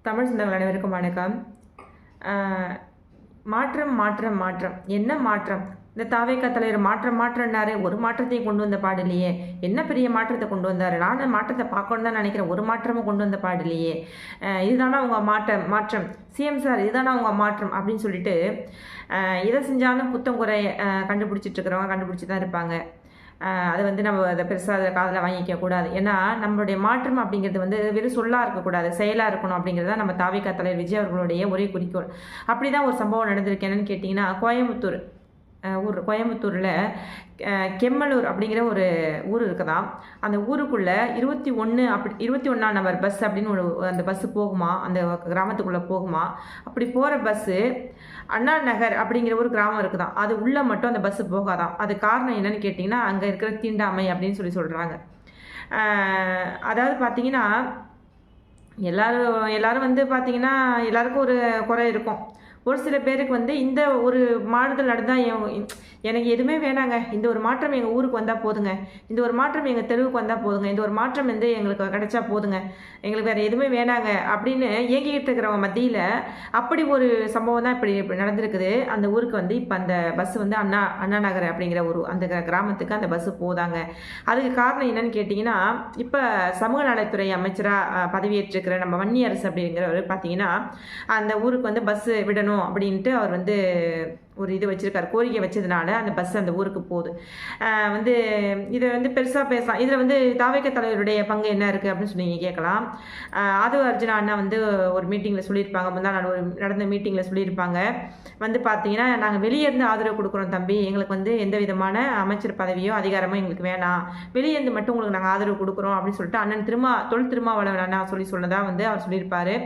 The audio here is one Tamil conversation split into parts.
தமிழ் சொந்தங்கள் அனைவருக்கும் வணக்கம். மாற்றம் மாற்றம் மாற்றம் என்ன மாற்றம்? இந்த தாவேக்கா தலைவர் மாற்றம்னாரு, ஒரு மாற்றத்தையும் கொண்டு வந்த பாடில்லையே. என்ன பெரிய மாற்றத்தை கொண்டு வந்தார்? நானும் மாற்றத்தை பார்க்கணும் தான் நினைக்கிறேன். ஒரு மாற்றமும் கொண்டு வந்த பாடில்லையே. இதுதானா உங்க மாற்றம் சிஎம் சார், இதுதானா உங்க மாற்றம் அப்படின்னு சொல்லிட்டு இதை செஞ்சாலும் குத்தம் குறை கண்டுபிடிச்சிட்டு இருக்கிறவங்க கண்டுபிடிச்சி தான் இருப்பாங்க. அதை நம்ம அதை பெருசாக அதை காதில் வாங்கிக்க கூடாது. ஏன்னா நம்மளுடைய மாற்றம் அப்படிங்கிறது வெறும் சொல்லாக இருக்கக்கூடாது, செயலாக இருக்கணும் அப்படிங்கிறது நம்ம தாவேக்கா தலைவர் விஜய் அவர்களுடைய ஒரே குறிக்கோள். அப்படி தான் ஒரு சம்பவம் நடந்திருக்கு. என்னன்னு கேட்டிங்கன்னா, கோயம்புத்தூரில் கெம்மலூர் அப்படிங்கிற ஒரு ஊர் இருக்குதான். அந்த ஊருக்குள்ளே 21ஆம் நம்பர் பஸ் அப்படின்னு அந்த பஸ்ஸு போகுமா, அந்த கிராமத்துக்குள்ளே போகுமா. அப்படி போகிற பஸ்ஸு அண்ணா நகர் அப்படிங்கிற ஒரு கிராமம் இருக்குதான், அது உள்ளே மட்டும் அந்த பஸ்ஸு போகாதான். அது காரணம் என்னன்னு கேட்டிங்கன்னா, அங்கே இருக்கிற தீண்டாமை அப்படின்னு சொல்கிறாங்க. அதாவது பார்த்தீங்கன்னா, எல்லாரும் பார்த்தீங்கன்னா எல்லாருக்கும் ஒரு குறை இருக்கும். ஒரு சில பேருக்கு இந்த ஒரு மாறுதல் நடந்தால் எனக்கு எதுவுமே வேணாங்க, இந்த ஒரு மாற்றம் எங்கள் ஊருக்கு வந்தால் போதுங்க, இந்த ஒரு மாற்றம் எங்கள் தெருவுக்கு வந்தால் போதுங்க, இந்த ஒரு மாற்றம் எங்களுக்கு கிடைச்சா போதுங்க, எங்களுக்கு வேறு எதுவுமே வேணாங்க அப்படின்னு இயங்கிக்கிட்டு இருக்கிறவங்க மத்தியில் அப்படி ஒரு சம்பவம் தான் இப்படி நடந்திருக்குது. அந்த ஊருக்கு இப்போ அந்த பஸ் அண்ணா நகர் அப்படிங்கிற ஒரு அந்த கிராமத்துக்கு அந்த பஸ்ஸு போதாங்க. அதுக்கு காரணம் என்னன்னு கேட்டிங்கன்னா, இப்போ சமூக நலத்துறை அமைச்சராக பதவியேற்றிருக்கிற நம்ம வன்னியரசு அப்படிங்கிறவர் பார்த்தீங்கன்னா, அந்த ஊருக்கு பஸ்ஸு விடணும் அப்படின்ட்டு அவர் ஒரு இது வச்சிருக்காரு, கோரிக்கை வச்சதுனால அந்த பஸ் அந்த ஊருக்கு போகுது. இதை பெருசாக பேசலாம். இதில் தாவேக்கா தலைவருடைய பங்கு என்ன இருக்குது அப்படின்னு சொல்லி நீங்கள் கேட்கலாம். ஆதவ அர்ஜுனா அண்ணா ஒரு மீட்டிங்கில் சொல்லியிருப்பாங்க, முந்தா நாள் ஒரு நடந்த மீட்டிங்கில் சொல்லியிருப்பாங்க. பார்த்தீங்கன்னா, நாங்கள் வெளியே இருந்து ஆதரவு கொடுக்குறோம் தம்பி, எங்களுக்கு எந்த விதமான அமைச்சர் பதவியோ அதிகாரமோ எங்களுக்கு வேணாம், வெளியே இருந்து மட்டும் உங்களுக்கு நாங்கள் ஆதரவு கொடுக்குறோம் அப்படின்னு சொல்லிட்டு அண்ணன் தொல் திருமாவளவன் அண்ணா சொன்னதாக அவர் சொல்லியிருப்பாரு.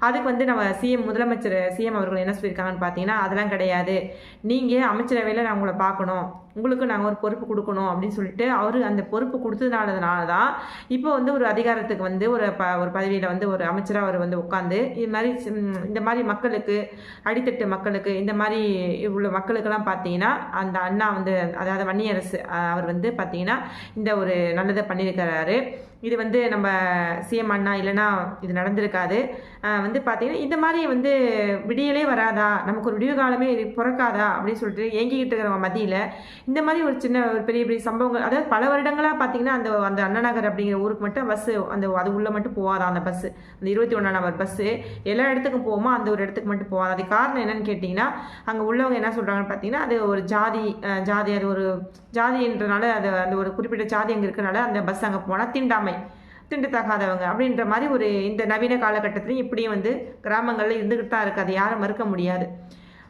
அதுக்கு நம்ம முதலமைச்சர் சிஎம் அவர்கள் என்ன சொல்லியிருக்காங்கன்னு பார்த்தீங்கன்னா, அதெல்லாம் கிடையாது, நீங்கள் அமைச்சரவையில் நான் உங்களை பார்க்கணும், உங்களுக்கு நாங்கள் ஒரு பொறுப்பு கொடுக்கணும் அப்படின்னு சொல்லிட்டு அவர் அந்த பொறுப்பு கொடுத்ததுனால தான் இப்போ ஒரு அதிகாரத்துக்கு ஒரு பதவியில் ஒரு அமைச்சராக அவர் உட்காந்து இந்த மாதிரி மக்களுக்கு, அடித்தட்டு மக்களுக்கு, இந்த மாதிரி உள்ள மக்களுக்கெல்லாம் பார்த்தீங்கன்னா அந்த அண்ணா அதாவது வன்னியரசு அவர் பார்த்தீங்கன்னா இந்த ஒரு நல்லதை பண்ணியிருக்கிறாரு. இது நம்ம சிஎம் அண்ணா இல்லைன்னா இது நடந்திருக்காது. பார்த்தீங்கன்னா இந்த மாதிரி விடியலே வராதா, நமக்கு ஒரு விடிவு காலமே இது பிறக்காதா அப்படின்னு சொல்லிட்டு ஏங்கிக்கிட்டு இருக்கிறவங்க மத்தியில் இந்த மாதிரி ஒரு பெரிய பெரிய சம்பவங்கள், அதாவது பல வருடங்களாக பார்த்தீங்கன்னா அந்த அண்ணா நகர் அப்படிங்கிற ஊருக்கு மட்டும் பஸ்ஸு அது உள்ளே மட்டும் போகாதான். அந்த பஸ்ஸு அந்த 21ஆம் நம்பர் பஸ்ஸு எல்லா இடத்துக்கும் போகுமா, அந்த ஒரு இடத்துக்கு மட்டும் போகாது. அது காரணம் என்னன்னு கேட்டிங்கன்னா, அங்கே உள்ளவங்க என்ன சொல்கிறாங்கன்னு பார்த்தீங்கன்னா, அது ஒரு ஜாதி அது ஒரு ஜாதின்றனால அந்த ஒரு குறிப்பிட்ட ஜாதி அங்கே இருக்கிறனால அந்த பஸ் அங்கே போனால் திண்டத்தகாதவங்க அப்படின்ற மாதிரி இந்த நவீன காலகட்டத்திலையும் இப்படியும் கிராமங்களில் இருந்துக்கிட்டு தான் இருக்குது. அது யாரும் மறுக்க முடியாது.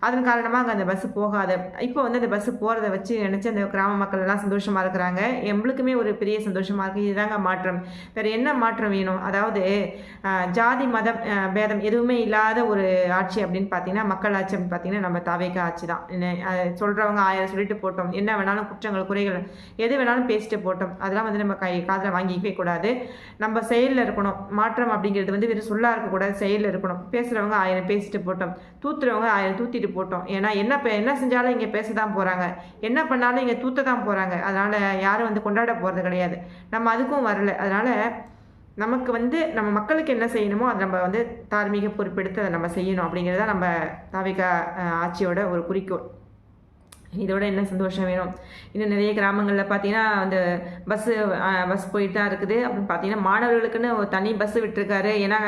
அதன் காரணமாக அங்கே அந்த பஸ்ஸு போகாது. இப்போ அந்த பஸ்ஸு போகிறத வச்சு நினச்சி அந்த கிராம மக்கள் எல்லாம் சந்தோஷமாக இருக்கிறாங்க. எங்களுக்குமே ஒரு பெரிய சந்தோஷமாக இருக்குது. இதுதாங்க மாற்றம். வேறு என்ன மாற்றம் வேணும்? அதாவது ஜாதி மதம் பேதம் எதுவுமே இல்லாத ஒரு ஆட்சி அப்படின்னு பார்த்தீங்கன்னா, மக்கள் ஆட்சி அப்படின்னு பார்த்தீங்கன்னா நம்ம தாவேக்கா ஆட்சி தான். சொல்கிறவங்க 1000 சொல்லிட்டு போட்டோம், என்ன வேணாலும் குற்றங்கள் குறைகள் எது வேணாலும் பேசிட்டு போட்டோம், அதெல்லாம் நம்ம காதில் வாங்கிக்கவே கூடாது. நம்ம செயலில் இருக்கணும். மாற்றம் அப்படிங்கிறது வெறும் சொல்லாக இருக்கக்கூடாது, செயலில் இருக்கணும். பேசுகிறவங்க 1000 பேசிட்டு போட்டோம், தூத்துறவங்க 1000 தூத்திட்டு போட்டோம். ஏன்னா என்ன செஞ்சாலும் இங்கே பேச தான் போகிறாங்க, என்ன பண்ணாலும் இங்கே தூத்த தான் போகிறாங்க. அதனால் யாரும் கொண்டாட போகிறது கிடையாது. நம்ம அதுக்கும் வரல. அதனால் நமக்கு நம்ம மக்களுக்கு என்ன செய்யணுமோ அதை நம்ம தார்மீக பொறுப்பெடுத்து அதை நம்ம செய்யணும் அப்படிங்கிறது தான் நம்ம தாவேக்கா ஆட்சியோட ஒரு குறிக்கோள். இதோட என்ன சந்தோஷம் வேணும்? இன்னும் நிறைய கிராமங்களில் பார்த்தீங்கன்னா அந்த பஸ் போயிட்டு தான் இருக்குது. அப்படின்னு பார்த்தீங்கன்னா மாணவர்களுக்குன்னு ஒரு தனி பஸ்ஸு விட்டுருக்காரு. ஏன்னா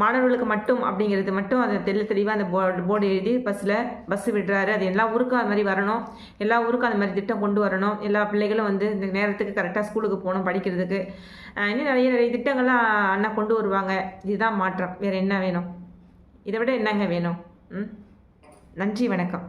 மாணவர்களுக்கு மட்டும் அப்படிங்கிறது மட்டும் அதை தெளிவாக அந்த போர்டு எழுதி பஸ்ஸு விடுறாரு. அது எல்லா ஊருக்கும் அது மாதிரி வரணும், எல்லா ஊருக்கும் அந்த மாதிரி திட்டம் கொண்டு வரணும். எல்லா பிள்ளைகளும் இந்த நேரத்துக்கு கரெக்டாக ஸ்கூலுக்கு போகணும் படிக்கிறதுக்கு. இன்னும் நிறைய திட்டங்கள்லாம் அண்ணா கொண்டு வருவாங்க. இதுதான் மாற்றம். வேறு என்ன வேணும்? இதை விட என்னங்க வேணும்? நன்றி, வணக்கம்.